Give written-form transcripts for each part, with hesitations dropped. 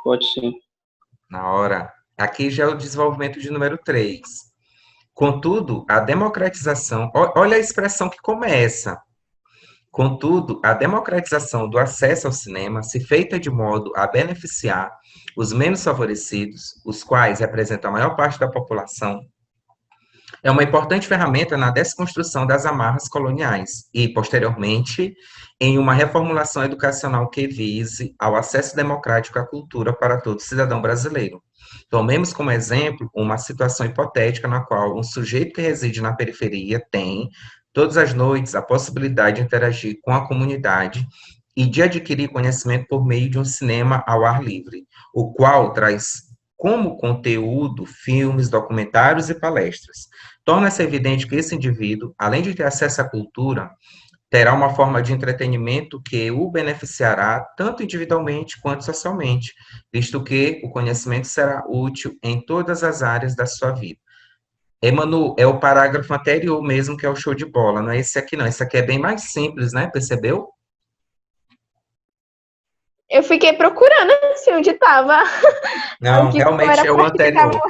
Pode sim. Na hora. Aqui já é o desenvolvimento de número 3. Contudo, a democratização, olha a expressão que começa. Contudo, a democratização do acesso ao cinema, se feita de modo a beneficiar os menos favorecidos, os quais representam a maior parte da população, é uma importante ferramenta na desconstrução das amarras coloniais e, posteriormente, em uma reformulação educacional que vise ao acesso democrático à cultura para todo cidadão brasileiro. Tomemos como exemplo uma situação hipotética na qual um sujeito que reside na periferia tem, todas as noites, a possibilidade de interagir com a comunidade e de adquirir conhecimento por meio de um cinema ao ar livre, o qual traz como conteúdo filmes, documentários e palestras. Torna-se evidente que esse indivíduo, além de ter acesso à cultura, terá uma forma de entretenimento que o beneficiará tanto individualmente quanto socialmente, visto que o conhecimento será útil em todas as áreas da sua vida. Emanu, é o parágrafo anterior mesmo que é o show de bola, não é esse aqui não. Esse aqui é bem mais simples, né? Percebeu? Eu fiquei procurando assim onde estava Não, qual era realmente a é o parte que estava. anterior.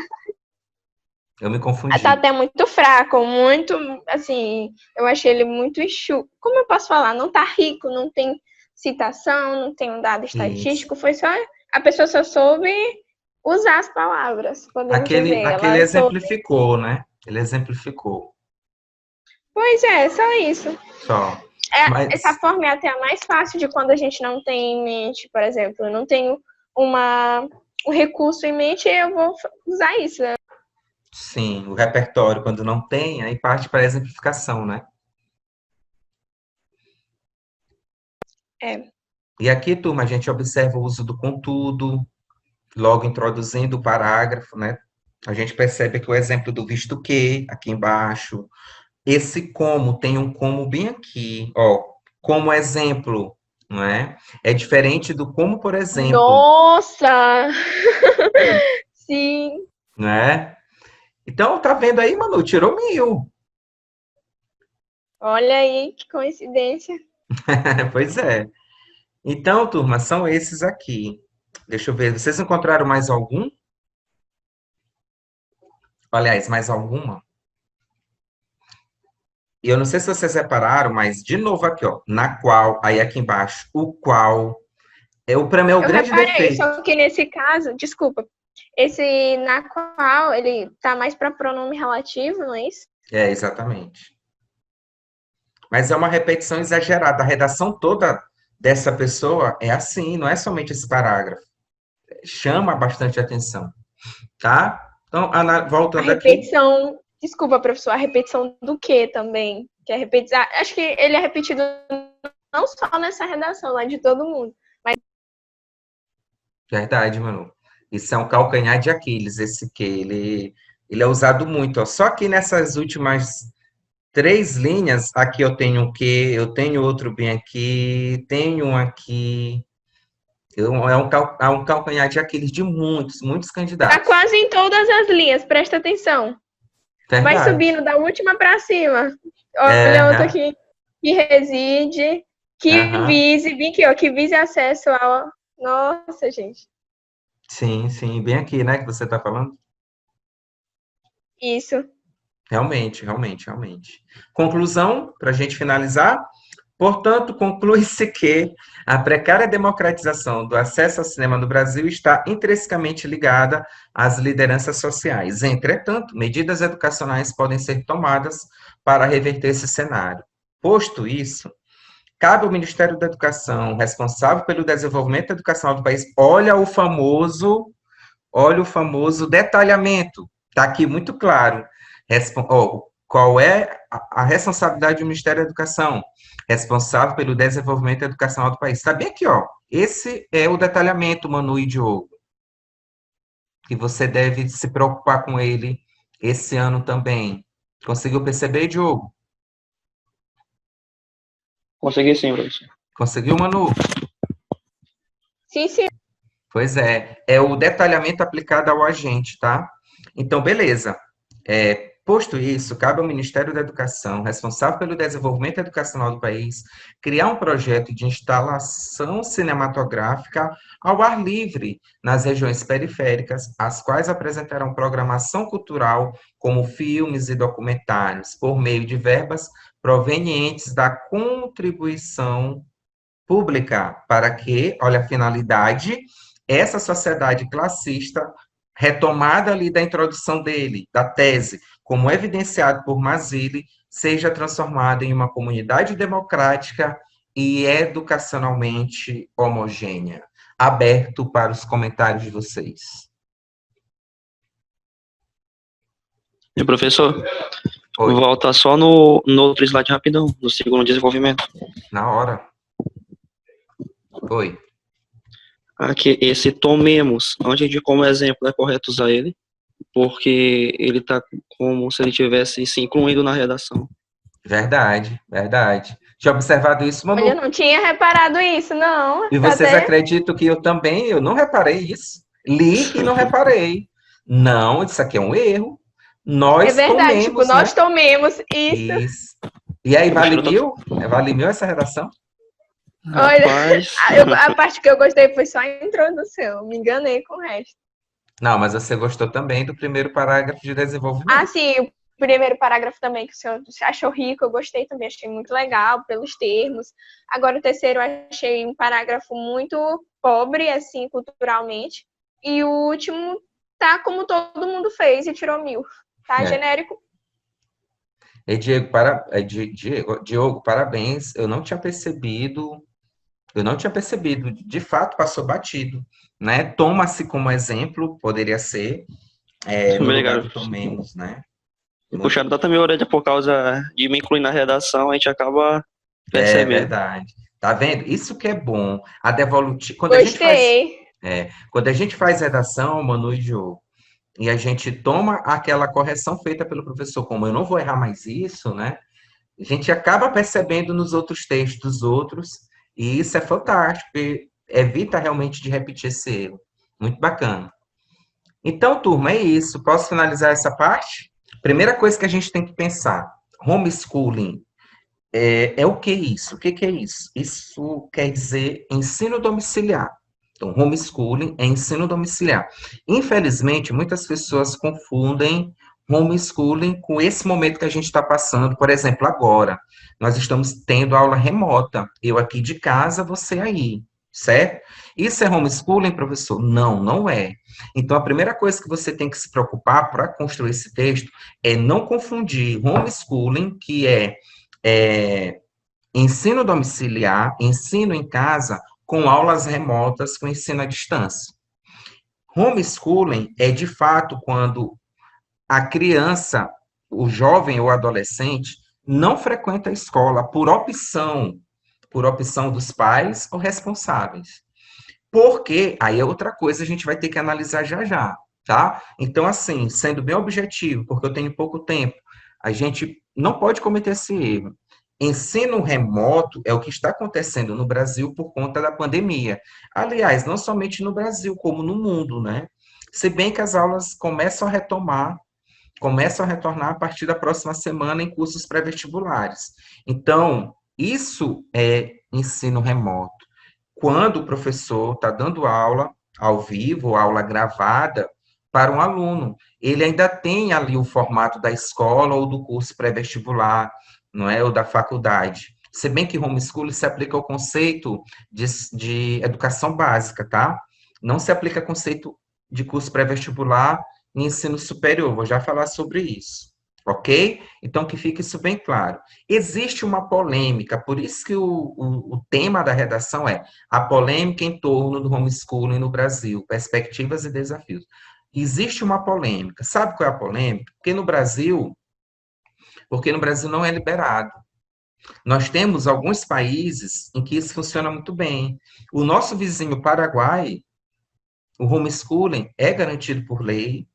Eu me Tá confundi. até muito fraco, muito, assim, eu achei ele muito enxuto. Como eu posso falar? Não tá rico, não tem citação, não tem um dado Isso. estatístico, foi só a pessoa só soube usar as palavras, podemos Aquele, dizer. aquele Ela soube. exemplificou, né? Ele exemplificou. Pois é, só isso. Só. Essa Mas, forma é até a mais fácil de quando a gente não tem em mente, por exemplo, eu não tenho um recurso em mente, eu vou usar isso. sim, o repertório, quando não tem, aí parte para a exemplificação, né? É. E aqui, turma, a gente observa o uso do contudo, logo introduzindo o parágrafo, né? A gente percebe que o exemplo do visto que, aqui embaixo, esse como, tem um como bem aqui, ó, como exemplo, não é? É diferente do como, por exemplo, Nossa! Sim, não é? Então, tá vendo aí, Manu? Tirou 1.000. olha aí que coincidência. Pois é. Então, turma, são esses aqui. Deixa eu ver, vocês encontraram mais algum? Aliás, mais alguma? E eu não sei se vocês repararam, mas de novo aqui, ó, na qual, aí aqui embaixo, o qual, para mim é o Eu grande reparei, defeito. só que nesse caso, desculpa, esse na qual ele tá mais para pronome relativo, não é isso? É, exatamente. Mas é uma repetição exagerada. A redação toda dessa pessoa é assim, não é somente esse parágrafo. Chama bastante atenção, tá? Então, A voltando aqui. repetição, desculpa, professor, a repetição do que também? Que é repetição, acho que ele é repetido não só nessa redação, lá de todo mundo. Verdade, Manu. Isso é um calcanhar de Aquiles, esse que ele é usado muito. Ó. Só que nessas últimas 3 linhas, aqui eu tenho um que, eu tenho outro bem aqui, tenho um aqui. É um calcanhar de Aquiles de muitos, muitos Tá candidatos. quase em todas as linhas, presta atenção. Vai Verdade. subindo da última para cima. É, Olha outro aqui. Que reside, que aham. vise, bem aqui, ó, que vise acesso ao. Nossa, gente. Sim, sim, bem aqui, né, que você está falando. Isso. Realmente, realmente, realmente. Conclusão, para a gente finalizar. Portanto, conclui-se que a precária democratização do acesso ao cinema no Brasil está intrinsecamente ligada às lideranças sociais. Entretanto, medidas educacionais podem ser tomadas para reverter esse cenário. Posto isso, cabe ao Ministério da Educação, responsável pelo desenvolvimento educacional do país, olha o famoso detalhamento. Está aqui muito claro. Qual é a responsabilidade do Ministério da Educação? Responsável pelo desenvolvimento educacional do país. Está bem aqui, ó. Esse é o detalhamento, Manu e Diogo, que você deve se preocupar com ele esse ano também. Conseguiu perceber, Diogo? Consegui sim, professor. Conseguiu, Manu? Sim, sim. Pois é o detalhamento aplicado ao agente, tá? Então, beleza. Posto isso, cabe ao Ministério da Educação, responsável pelo desenvolvimento educacional do país, criar um projeto de instalação cinematográfica ao ar livre nas regiões periféricas, as quais apresentarão programação cultural, como filmes e documentários, por meio de verbas provenientes da contribuição pública, para que, olha a finalidade, essa sociedade classista, retomada ali da introdução dele, da tese, como evidenciado por Mazzilli, seja transformada em uma comunidade democrática e educacionalmente homogênea. Aberto para os comentários de vocês. E professor, Oi, volta só no outro slide rapidão, no segundo desenvolvimento. na hora. Oi. Aqui, esse tomemos, antes de como exemplo, é correto usar ele, porque ele está como se ele tivesse se incluindo na redação. Verdade, verdade. Tinha observado isso, Manu? Olha, eu não tinha reparado isso, não. E Tá vocês até... acreditam que eu também, eu não reparei isso. Li e não reparei. Não, isso aqui é um erro. É Nós verdade, tipo, tomemos, nós né? tomemos isso. Isso. E aí, vale Gostou? 1.000? Vale 1.000 essa redação? Olha, Rapaz, a parte que eu gostei foi só a introdução. Me enganei com o resto. Não, mas você gostou também do primeiro parágrafo de Ah, desenvolvimento. sim, o primeiro parágrafo também, que o senhor achou rico, eu gostei também, achei muito legal pelos termos. Agora o terceiro eu achei um parágrafo muito pobre, assim, culturalmente. E o último tá como todo mundo fez e tirou 1.000. Tá É. genérico. E Diogo, parabéns. Eu não tinha percebido. De fato, passou batido, né? Toma-se como exemplo, poderia ser, no lugar obrigado. do tomemos, né? E puxaram tanto a minha orelha por causa de me incluir na redação, a gente acaba É percebendo. verdade. Tá vendo? Isso que é bom. A devolutiva, Gostei. quando a gente faz redação, Manu e Diogo, e a gente toma aquela correção feita pelo professor, como eu não vou errar mais isso, né? A gente acaba percebendo nos outros textos dos outros, e isso é fantástico, porque evita realmente de repetir esse erro. Muito bacana. Então, turma, é isso. Posso finalizar essa parte? Primeira coisa que a gente tem que pensar: homeschooling é o que isso? O que é isso? Isso quer dizer ensino domiciliar. Então, homeschooling é ensino domiciliar. Infelizmente, muitas pessoas confundem homeschooling com esse momento que a gente está passando. Por exemplo, agora, nós estamos tendo aula remota. Eu aqui de casa, você aí, certo? Isso é homeschooling, professor? Não, não é. Então, a primeira coisa que você tem que se preocupar para construir esse texto é não confundir homeschooling, que é ensino domiciliar, ensino em casa, com aulas remotas, com ensino à distância. Homeschooling é, de fato, quando a criança, o jovem ou adolescente, não frequenta a escola por opção dos pais ou responsáveis. Porque, aí é outra coisa, a gente vai ter que analisar já já, tá? Então, assim, sendo bem objetivo, porque eu tenho pouco tempo, a gente não pode cometer esse erro. Ensino remoto é o que está acontecendo no Brasil por conta da pandemia. Aliás, não somente no Brasil, como no mundo, né? Se bem que as aulas começam a retornar a partir da próxima semana em cursos pré-vestibulares. Então, isso é ensino remoto. Quando o professor está dando aula ao vivo, aula gravada, para um aluno, ele ainda tem ali o formato da escola ou do curso pré-vestibular, não é? Ou da faculdade. Se bem que homeschooling se aplica ao conceito de educação básica, tá? Não se aplica ao conceito de curso pré-vestibular e ensino superior. Vou já falar sobre isso, ok? Então, que fique isso bem claro. Existe uma polêmica, por isso que o tema da redação é a polêmica em torno do homeschooling no Brasil, perspectivas e desafios. Existe uma polêmica. Sabe qual é a polêmica? Porque no Brasil não é liberado. Nós temos alguns países em que isso funciona muito bem. O nosso vizinho Paraguai, o homeschooling é garantido por lei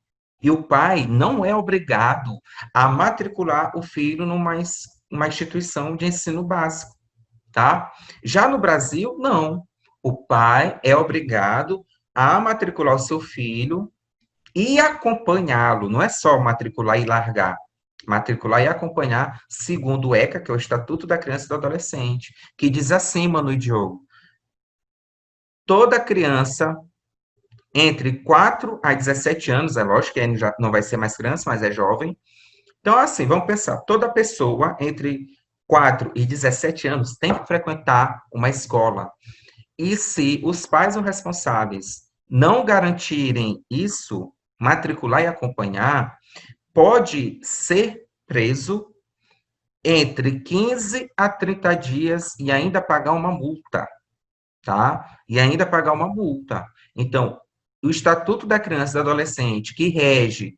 e o pai não é obrigado a matricular o filho numa instituição de ensino básico, tá? Já no Brasil, não. O pai é obrigado a matricular o seu filho e acompanhá-lo, não é só matricular e largar. matricular e acompanhar, segundo o ECA, que é o Estatuto da Criança e do Adolescente, que diz assim, Manu e Diogo, toda criança entre 4 a 17 anos, é lógico que ele já não vai ser mais criança, mas é jovem. Então, assim, vamos pensar, toda pessoa entre 4 e 17 anos tem que frequentar uma escola. E se os pais ou responsáveis não garantirem isso, matricular e acompanhar, pode ser preso entre 15 a 30 dias e ainda pagar uma multa, tá? E ainda pagar uma multa. Então, o Estatuto da Criança e do Adolescente, que rege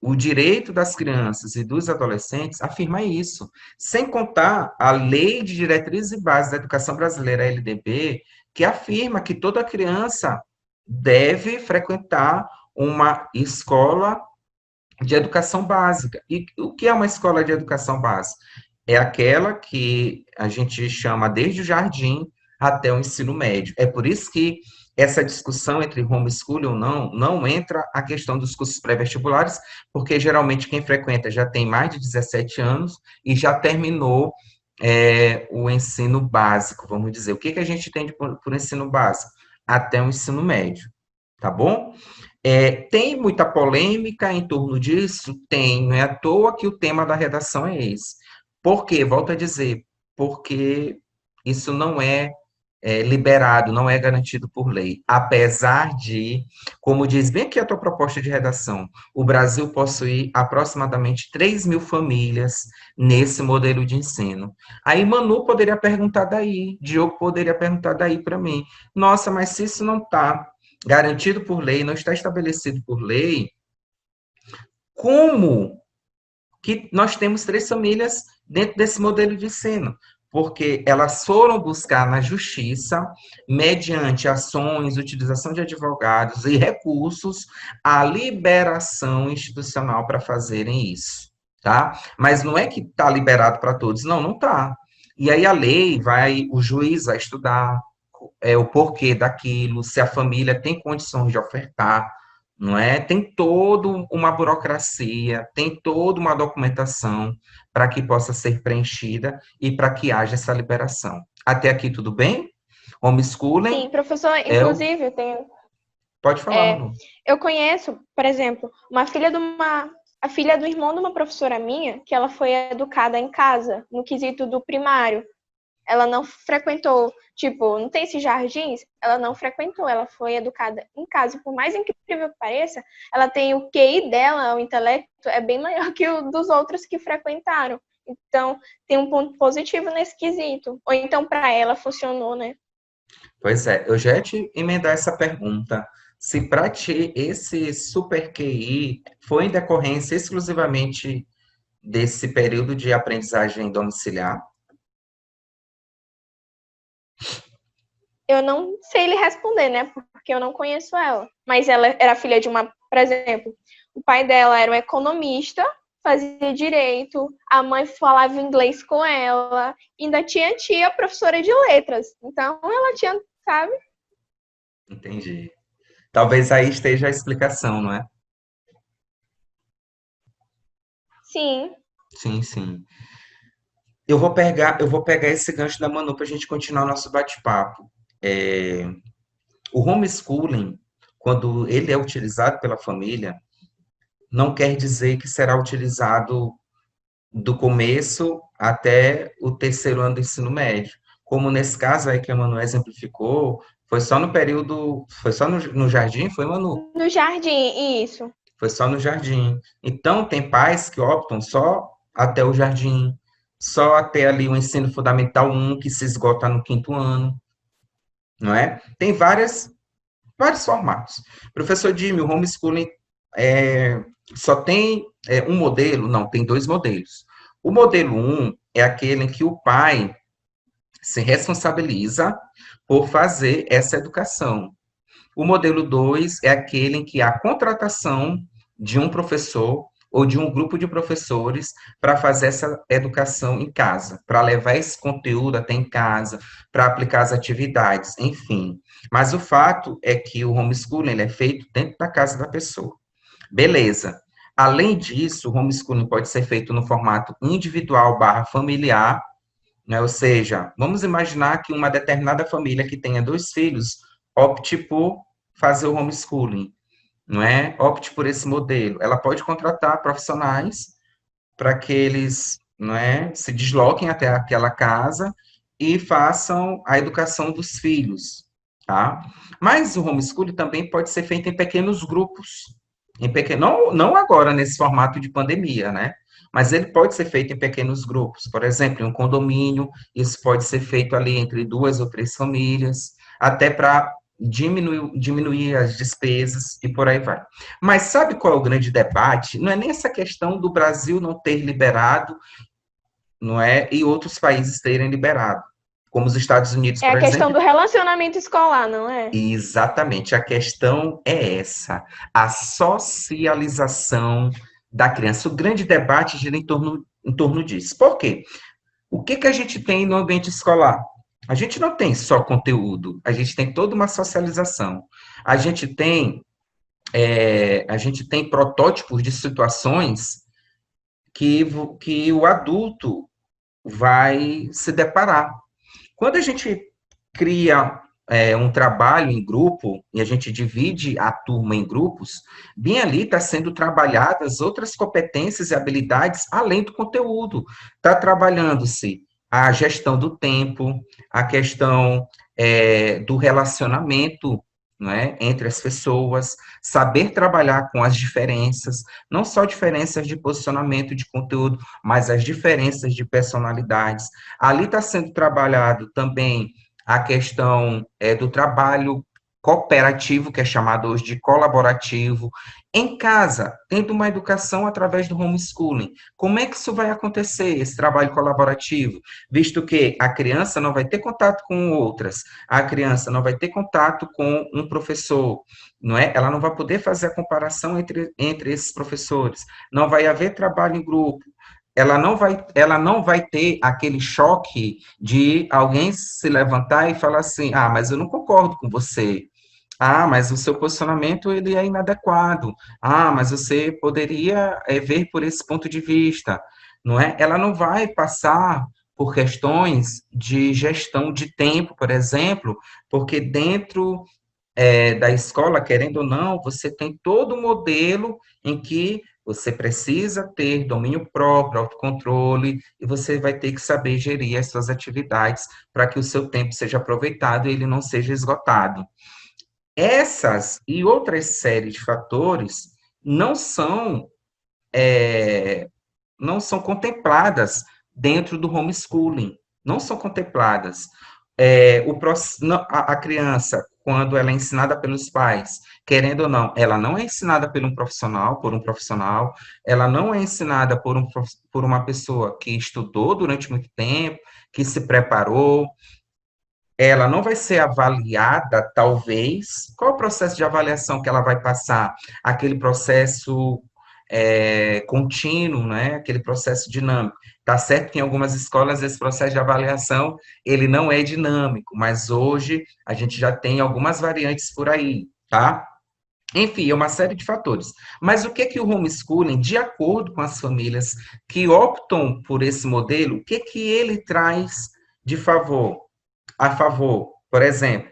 o direito das crianças e dos adolescentes, afirma isso. Sem contar a Lei de Diretrizes e Bases da Educação Brasileira, a LDB, que afirma que toda criança deve frequentar uma escola de educação básica. E o que é uma escola de educação básica? É aquela que a gente chama desde o jardim até o ensino médio. É por isso que essa discussão entre homeschooling ou não entra a questão dos cursos pré-vestibulares, porque geralmente quem frequenta já tem mais de 17 anos e já terminou o ensino básico, vamos dizer. O que a gente entende por ensino básico? Até o ensino médio, tá bom? Tem muita polêmica em torno disso? Tem, não é à toa que o tema da redação é esse. Por quê? Volto a dizer, porque isso não é liberado, não é garantido por lei. Apesar de, como diz bem aqui a tua proposta de redação, o Brasil possui aproximadamente 3 mil famílias nesse modelo de ensino. Aí Manu poderia perguntar daí, Diogo poderia perguntar daí para mim. Nossa, mas se isso não está garantido por lei, não está estabelecido por lei, como que nós temos 3 famílias dentro desse modelo de ensino? Porque elas foram buscar na justiça, mediante ações, utilização de advogados e recursos, a liberação institucional para fazerem isso, tá? Mas não é que está liberado para todos, não está. E aí a lei o juiz vai estudar o porquê daquilo, se a família tem condições de ofertar, não é? Tem toda uma burocracia, tem toda uma documentação para que possa ser preenchida e para que haja essa liberação. Até aqui tudo bem? Homeschooling? Sim, professor, inclusive, eu tenho. Pode falar, Manu. Eu conheço, por exemplo, a filha do irmão de uma professora minha, que ela foi educada em casa, no quesito do primário. Ela não frequentou, tipo, não tem esses jardins? Ela não frequentou, ela foi educada em casa. Por mais incrível que pareça, ela tem o QI dela, o intelecto, é bem maior que o dos outros que frequentaram. Então, tem um ponto positivo nesse quesito. Ou então, para ela, funcionou, né? Pois é, eu já ia te emendar essa pergunta. Se para ti esse super QI foi em decorrência exclusivamente desse período de aprendizagem domiciliar? Eu não sei lhe responder, né? Porque eu não conheço ela. Mas ela era filha de uma, por exemplo, o pai dela era um economista, fazia direito, a mãe falava inglês com ela, ainda tinha tia professora de letras. Então ela tinha, sabe? Entendi. Talvez aí esteja a explicação, não é? Sim. Sim, sim. Eu vou pegar esse gancho da Manu para a gente continuar nosso bate-papo. O homeschooling, quando ele é utilizado pela família, não quer dizer que será utilizado do começo até o terceiro ano do ensino médio. Como nesse caso aí que a Manu exemplificou, foi só no período, foi só no jardim, foi, Manu? No jardim, isso. Foi só no jardim. Então, tem pais que optam só até o jardim, só até ali o ensino fundamental 1, que se esgota no quinto ano, não é? Tem vários formatos. Professor Jimmy, o homeschooling só tem um modelo? Não, tem 2 modelos. O modelo 1 é aquele em que o pai se responsabiliza por fazer essa educação. O modelo 2 é aquele em que há contratação de um professor ou de um grupo de professores para fazer essa educação em casa, para levar esse conteúdo até em casa, para aplicar as atividades, enfim. Mas o fato é que o homeschooling ele é feito dentro da casa da pessoa. Beleza. Além disso, o homeschooling pode ser feito no formato individual / familiar, né? Ou seja, vamos imaginar que uma determinada família que tenha 2 filhos opte por fazer o homeschooling, não é? Opte por esse modelo. Ela pode contratar profissionais para que eles, não é, se desloquem até aquela casa e façam a educação dos filhos, tá? Mas o homeschooling também pode ser feito em pequenos grupos, não agora nesse formato de pandemia, né? Mas ele pode ser feito em pequenos grupos, por exemplo, em um condomínio, isso pode ser feito ali entre 2 ou 3 famílias, até para diminuir as despesas e por aí vai. Mas sabe qual é o grande debate? Não é nem essa questão do Brasil não ter liberado, não é, e outros países terem liberado, como os Estados Unidos, É por a questão exemplo. do relacionamento escolar, não é? Exatamente, a questão é essa, a socialização da criança. O grande debate gira em torno disso. Por quê? O que a gente tem no ambiente escolar? A gente não tem só conteúdo, a gente tem toda uma socialização. A gente tem, a gente tem protótipos de situações que o adulto vai se deparar. Quando a gente cria um trabalho em grupo e a gente divide a turma em grupos, bem ali está sendo trabalhadas outras competências e habilidades além do conteúdo. Está trabalhando-se a gestão do tempo, a questão do relacionamento, não é, entre as pessoas, saber trabalhar com as diferenças, não só diferenças de posicionamento de conteúdo, mas as diferenças de personalidades. Ali está sendo trabalhado também a questão do trabalho cooperativo, que é chamado hoje de colaborativo, em casa, tendo uma educação através do homeschooling. Como é que isso vai acontecer, esse trabalho colaborativo? Visto que a criança não vai ter contato com outras, a criança não vai ter contato com um professor, não é? Ela não vai poder fazer a comparação entre esses professores, não vai haver trabalho em grupo, ela não vai ter aquele choque de alguém se levantar e falar assim, mas eu não concordo com você. Mas o seu posicionamento ele é inadequado. Mas você poderia ver por esse ponto de vista, não é? Ela não vai passar por questões de gestão de tempo, por exemplo, porque dentro da escola, querendo ou não, você tem todo o modelo em que você precisa ter domínio próprio, autocontrole, e você vai ter que saber gerir as suas atividades para que o seu tempo seja aproveitado e ele não seja esgotado. Essas e outras séries de fatores não são, não são contempladas dentro do homeschooling, não são contempladas. A criança, quando ela é ensinada pelos pais, querendo ou não, ela não é ensinada por um profissional, ela não é ensinada por uma pessoa que estudou durante muito tempo, que se preparou, ela não vai ser avaliada, talvez. Qual é o processo de avaliação que ela vai passar? Aquele processo contínuo, né? Aquele processo dinâmico. Tá certo que em algumas escolas esse processo de avaliação ele não é dinâmico, mas hoje a gente já tem algumas variantes por aí, tá? Enfim, é uma série de fatores. Mas o que o homeschooling, de acordo com as famílias que optam por esse modelo, o que ele traz de favor? A favor, por exemplo,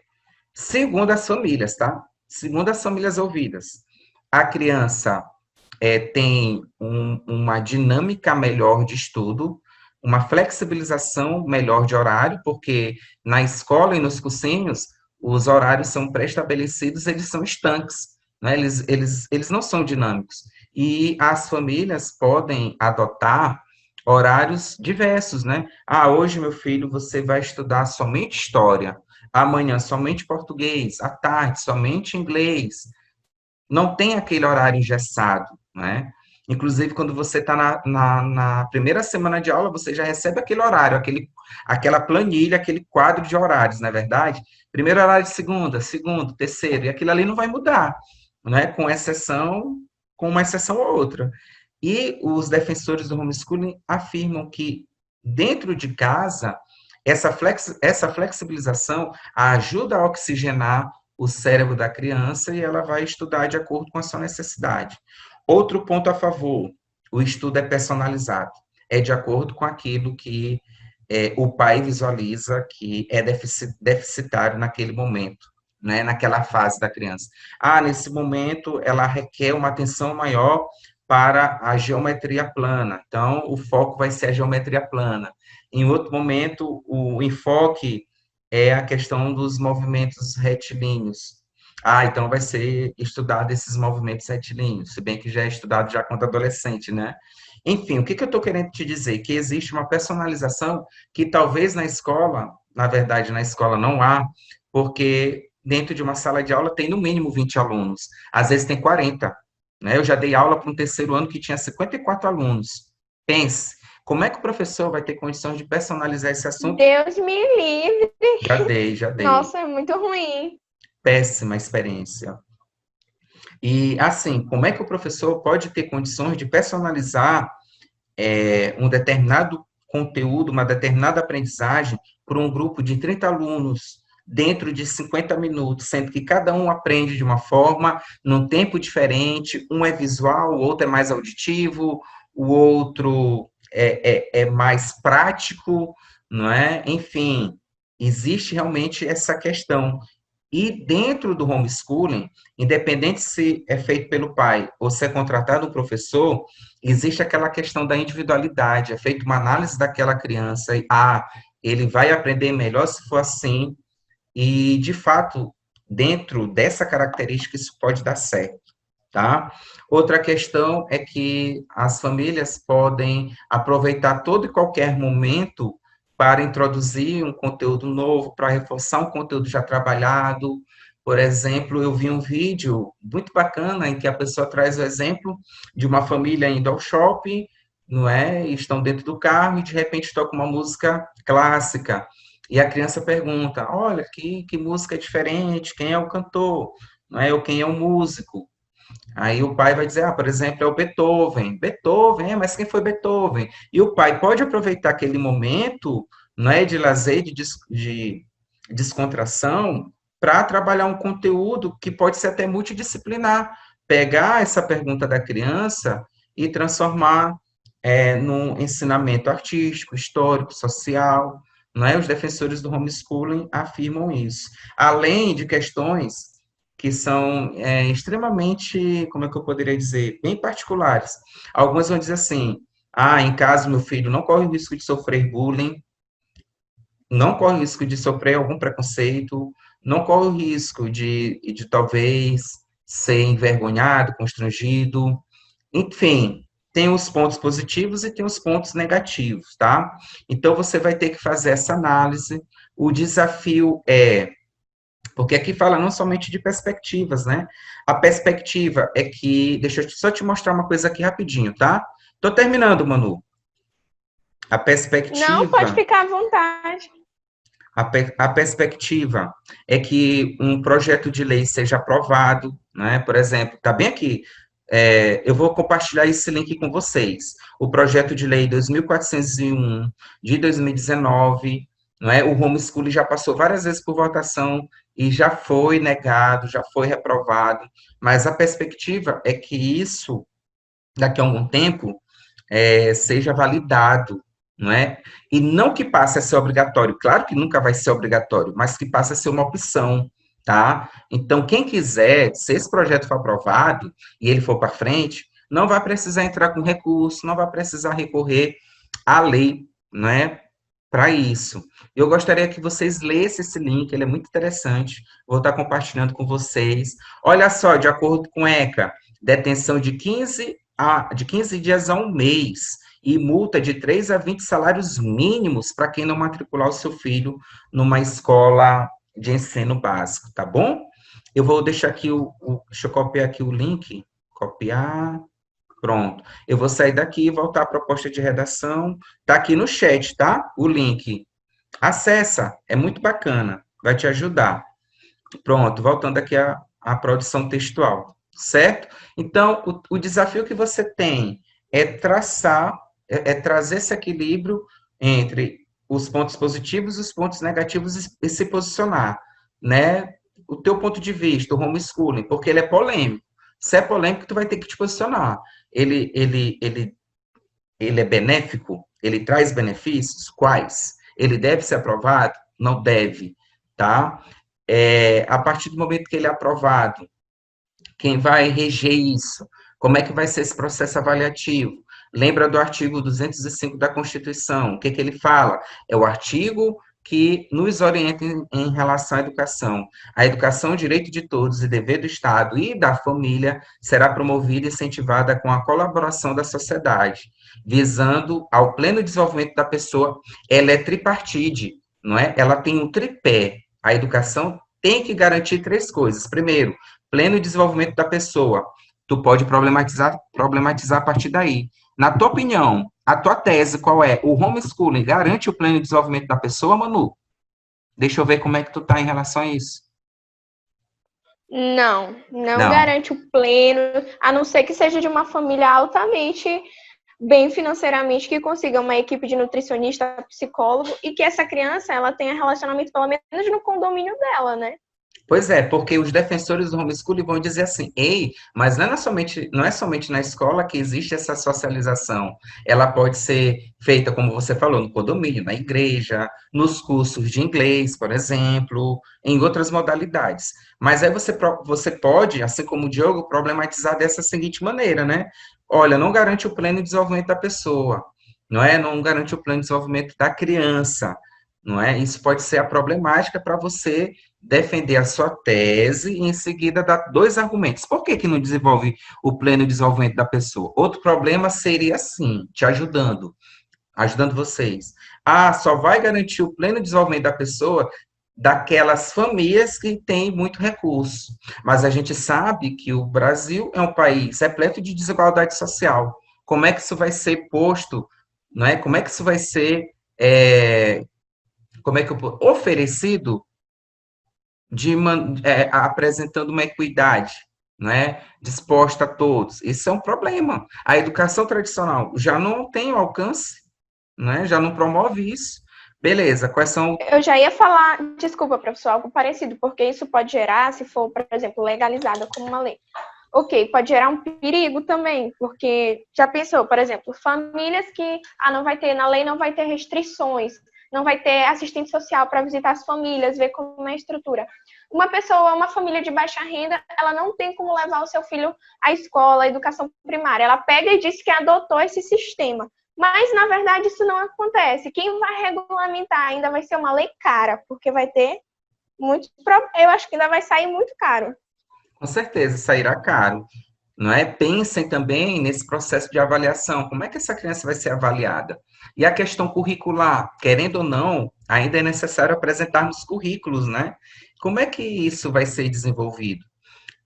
segundo as famílias, tá? Segundo as famílias ouvidas, a criança tem uma dinâmica melhor de estudo, uma flexibilização melhor de horário, porque na escola e nos cursinhos, os horários são pré-estabelecidos, eles são estanques, né? Eles não são dinâmicos. E as famílias podem adotar horários diversos, né? Hoje, meu filho, você vai estudar somente história, amanhã somente português, à tarde somente inglês. Não tem aquele horário engessado, né? Inclusive, quando você está na primeira semana de aula, você já recebe aquele horário, aquela planilha, aquele quadro de horários, não é verdade? Primeiro horário de segunda, segundo, terceiro, e aquilo ali não vai mudar, né? Com uma exceção ou outra. E os defensores do homeschooling afirmam que, dentro de casa, essa flexibilização ajuda a oxigenar o cérebro da criança e ela vai estudar de acordo com a sua necessidade. Outro ponto a favor, o estudo é personalizado. É de acordo com aquilo que o pai visualiza que é deficitário naquele momento, né, naquela fase da criança. Nesse momento ela requer uma atenção maior para a geometria plana, então o foco vai ser a geometria plana. Em outro momento, o enfoque é a questão dos movimentos retilíneos. Então vai ser estudado esses movimentos retilíneos, se bem que já é estudado já quando adolescente, né? Enfim, o que eu estou querendo te dizer? Que existe uma personalização que talvez na escola, na verdade, na escola não há, porque dentro de uma sala de aula tem no mínimo 20 alunos, às vezes tem 40, né? Eu já dei aula para um terceiro ano que tinha 54 alunos. Pense, como é que o professor vai ter condições de personalizar esse assunto? Deus me livre. Já dei. Nossa, é muito ruim. Péssima experiência. E, assim, como é que o professor pode ter condições de personalizar um determinado conteúdo, uma determinada aprendizagem para um grupo de 30 alunos dentro de 50 minutos, sendo que cada um aprende de uma forma, num tempo diferente, um é visual, o outro é mais auditivo, o outro é mais prático, não é? Enfim, existe realmente essa questão. E dentro do homeschooling, independente se é feito pelo pai ou se é contratado um professor, existe aquela questão da individualidade, é feita uma análise daquela criança, e, ele vai aprender melhor se for assim, e, de fato, dentro dessa característica, isso pode dar certo, tá? Outra questão é que as famílias podem aproveitar todo e qualquer momento para introduzir um conteúdo novo, para reforçar um conteúdo já trabalhado. Por exemplo, eu vi um vídeo muito bacana em que a pessoa traz o exemplo de uma família indo ao shopping, não é? E estão dentro do carro e de repente toca uma música clássica. E a criança pergunta: olha, que música diferente, quem é o cantor? Não é? Ou quem é o músico? Aí o pai vai dizer, por exemplo, é o Beethoven. Beethoven, mas quem foi Beethoven? E o pai pode aproveitar aquele momento, não é, de lazer, de descontração, para trabalhar um conteúdo que pode ser até multidisciplinar. Pegar essa pergunta da criança e transformar num ensinamento artístico, histórico, social, não é? Os defensores do homeschooling afirmam isso. Além de questões que são extremamente, como é que eu poderia dizer, bem particulares. Algumas vão dizer assim, em casa meu filho não corre o risco de sofrer bullying, não corre o risco de sofrer algum preconceito, não corre o risco de talvez ser envergonhado, constrangido, enfim, tem os pontos positivos e tem os pontos negativos, tá? Então, você vai ter que fazer essa análise. O desafio porque aqui fala não somente de perspectivas, né? A perspectiva é que, deixa eu só te mostrar uma coisa aqui rapidinho, tá? Tô terminando, Manu. A perspectiva... Não, pode ficar à vontade. A perspectiva é que um projeto de lei seja aprovado, né? Por exemplo, tá bem aqui, eu vou compartilhar esse link com vocês. O projeto de lei 2401 de 2019, não é? O homeschooling já passou várias vezes por votação e já foi negado, já foi reprovado, mas a perspectiva é que isso, daqui a algum tempo, seja validado, não é? E não que passe a ser obrigatório, claro que nunca vai ser obrigatório, mas que passe a ser uma opção, tá? Então, quem quiser, se esse projeto for aprovado e ele for para frente, não vai precisar entrar com recurso, não vai precisar recorrer à lei, não é? Para isso. Eu gostaria que vocês lessem esse link, ele é muito interessante, vou estar compartilhando com vocês. Olha só, de acordo com ECA, detenção de 15 dias a um mês, e multa de 3 a 20 salários mínimos para quem não matricular o seu filho numa escola de ensino básico, tá bom? Eu vou deixar aqui deixa eu copiar aqui o link, copiar, pronto. Eu vou sair daqui e voltar à proposta de redação, tá aqui no chat, tá? O link. Acessa, é muito bacana, vai te ajudar. Pronto, voltando aqui à produção textual, certo? Então, o desafio que você tem é trazer esse equilíbrio entre os pontos positivos e os pontos negativos e se posicionar, né? O teu ponto de vista, o homeschooling, porque ele é polêmico. Se é polêmico, tu vai ter que te posicionar. Ele é benéfico? Ele traz benefícios? Quais? Ele deve ser aprovado? Não deve, tá? A partir do momento que ele é aprovado, quem vai reger isso? Como é que vai ser esse processo avaliativo? Lembra do artigo 205 da Constituição? O que que ele fala? É o artigo que nos orienta em relação à educação. A educação, direito de todos e dever do Estado e da família, será promovida e incentivada com a colaboração da sociedade, visando ao pleno desenvolvimento da pessoa. Ela é tripartite, não é? Ela tem um tripé. A educação tem que garantir três coisas. Primeiro, pleno desenvolvimento da pessoa. Tu pode problematizar a partir daí. Na tua opinião, a tua tese qual é? O homeschooling garante o pleno desenvolvimento da pessoa, Manu? Deixa eu ver como é que tu tá em relação a isso. Não garante o pleno, a não ser que seja de uma família altamente bem financeiramente, que consiga uma equipe de nutricionista, psicólogo, e que essa criança, ela tenha relacionamento pelo menos no condomínio dela, né? Pois é, porque os defensores do homeschooling vão dizer assim, ei, mas não é somente na escola que existe essa socialização. Ela pode ser feita, como você falou, no condomínio, na igreja, nos cursos de inglês, por exemplo, em outras modalidades. Mas aí você pode, assim como o Diogo, problematizar dessa seguinte maneira, né? Olha, não garante o pleno desenvolvimento da pessoa, não é? Não garante o pleno desenvolvimento da criança, não é? Isso pode ser a problemática para você defender a sua tese e em seguida dar dois argumentos. Por que que não desenvolve o pleno desenvolvimento da pessoa? Outro problema seria assim, te ajudando vocês. Ah, só vai garantir o pleno desenvolvimento da pessoa daquelas famílias que têm muito recurso. Mas a gente sabe que o Brasil é um país repleto de desigualdade social. Como é que isso vai ser posto, não é? Como é que isso vai ser oferecido apresentando uma equidade, né, disposta a todos. Isso é um problema. A educação tradicional já não tem o alcance, né, já não promove isso. Beleza, quais são... Eu já ia falar, desculpa, professor, algo parecido, porque isso pode gerar, se for, por exemplo, legalizada como uma lei. Ok, pode gerar um perigo também, porque já pensou, por exemplo, famílias que não vai ter, na lei não vai ter restrições, não vai ter assistente social para visitar as famílias, ver como é a estrutura. Uma família de baixa renda, ela não tem como levar o seu filho à escola, à educação primária. Ela pega e diz que adotou esse sistema. Mas, na verdade, isso não acontece. Quem vai regulamentar ainda vai ser uma lei cara, porque vai ter muito... Eu acho que ainda vai sair muito caro. Com certeza, sairá caro. Não é? Pensem também nesse processo de avaliação. Como é que essa criança vai ser avaliada? E a questão curricular, querendo ou não, ainda é necessário apresentarmos currículos, né? Como é que isso vai ser desenvolvido?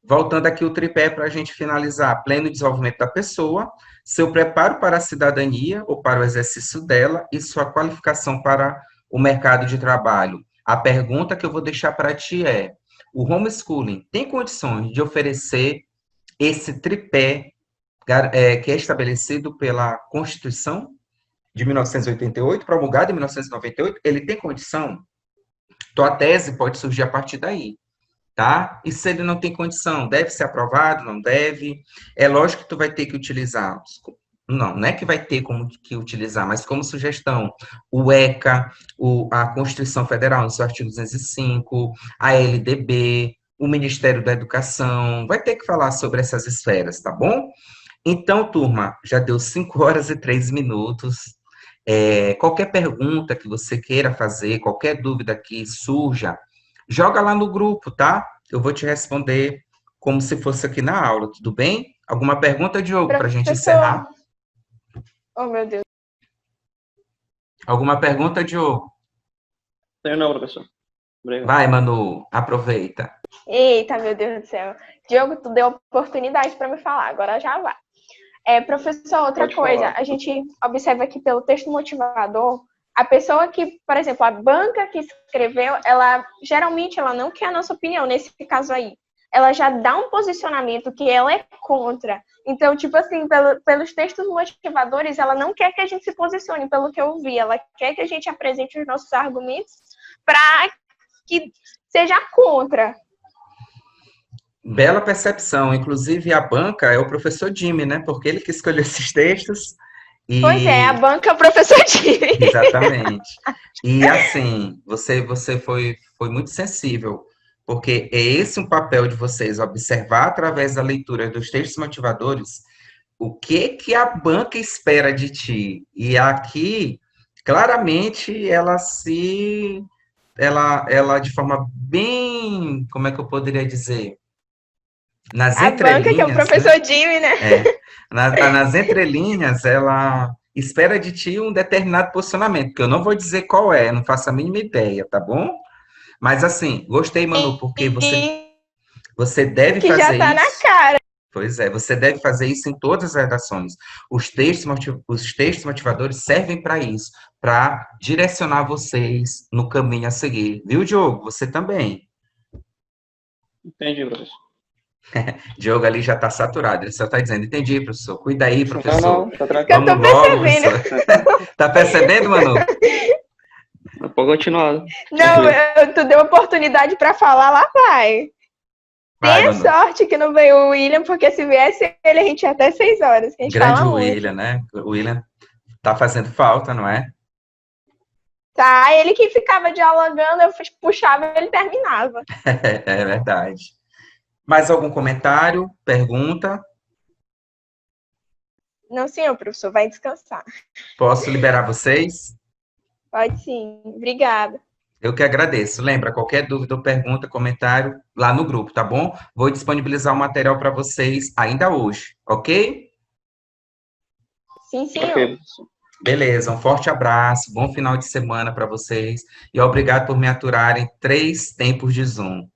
Voltando aqui o tripé para a gente finalizar, pleno desenvolvimento da pessoa, seu preparo para a cidadania ou para o exercício dela e sua qualificação para o mercado de trabalho. A pergunta que eu vou deixar para ti é, o homeschooling tem condições de oferecer esse tripé que é estabelecido pela Constituição de 1988, promulgada em 1998, ele tem condição? Tua tese pode surgir a partir daí, tá? E se ele não tem condição, deve ser aprovado, não deve? É lógico que tu vai ter que utilizar, não é que vai ter como que utilizar, mas como sugestão, o ECA, a Constituição Federal, no seu artigo 205, a LDB, o Ministério da Educação, vai ter que falar sobre essas esferas, tá bom? Então, turma, já deu 5 horas e 3 minutos. Qualquer pergunta que você queira fazer, qualquer dúvida que surja, joga lá no grupo, tá? Eu vou te responder como se fosse aqui na aula, tudo bem? Alguma pergunta, Diogo, para a gente encerrar? Oh, meu Deus. Alguma pergunta, Diogo? Tenho não, professor. Obrigado. Vai, Manu, aproveita. Eita, meu Deus do céu. Diogo, tu deu oportunidade para me falar, agora já vai. Professor, outra coisa, a gente observa aqui pelo texto motivador, a pessoa que, por exemplo, a banca que escreveu, geralmente ela não quer a nossa opinião, nesse caso aí. Ela já dá um posicionamento que ela é contra. Então, tipo assim, pelos textos motivadores, ela não quer que a gente se posicione, pelo que eu vi. Ela quer que a gente apresente os nossos argumentos para que seja contra. Bela percepção. Inclusive, a banca é o professor Jimmy, né? Porque ele que escolheu esses textos. Pois é, a banca é o professor Jimmy. Exatamente. E assim, você foi muito sensível, porque é esse um papel de vocês, observar através da leitura dos textos motivadores o que a banca espera de ti. E aqui, claramente, ela de forma bem, como é que eu poderia dizer? Nas A banca que é o entrelinhas, né? professor Jimmy, né? Nas entrelinhas, ela espera de ti um determinado posicionamento, que eu não vou dizer qual é, não faço a mínima ideia, tá bom? Mas assim, gostei, Manu, porque você deve Que já fazer tá na isso. cara. Pois é, você deve fazer isso em todas as redações. Os textos motivadores servem para isso, para direcionar vocês no caminho a seguir. Viu, Diogo? Você também. Entendi, professor. Diogo ali já está saturado. Ele só está dizendo, entendi, professor. Cuida aí, professor. Não, tá Que eu tranquilo. tô Vamos logo, percebendo. professor. Tá percebendo, Manu? Pode continuar. Não, tu deu oportunidade pra falar, lá vai. Vai, Tenha Manu. sorte que não veio o William, porque se viesse ele, a gente ia até 6 horas. Que a gente Grande fala William, muito. né? O William tá fazendo falta, não é? Tá, ele que ficava dialogando, eu puxava e ele terminava. É verdade. Mais algum comentário? Pergunta? Não, senhor, professor, vai descansar. Posso liberar vocês? Pode sim. Obrigada. Eu que agradeço. Lembra, qualquer dúvida ou pergunta, comentário, lá no grupo, tá bom? Vou disponibilizar o material para vocês ainda hoje, ok? Sim, senhor. Ok, professor. Beleza, um forte abraço, bom final de semana para vocês e obrigado por me aturarem 3 tempos de Zoom.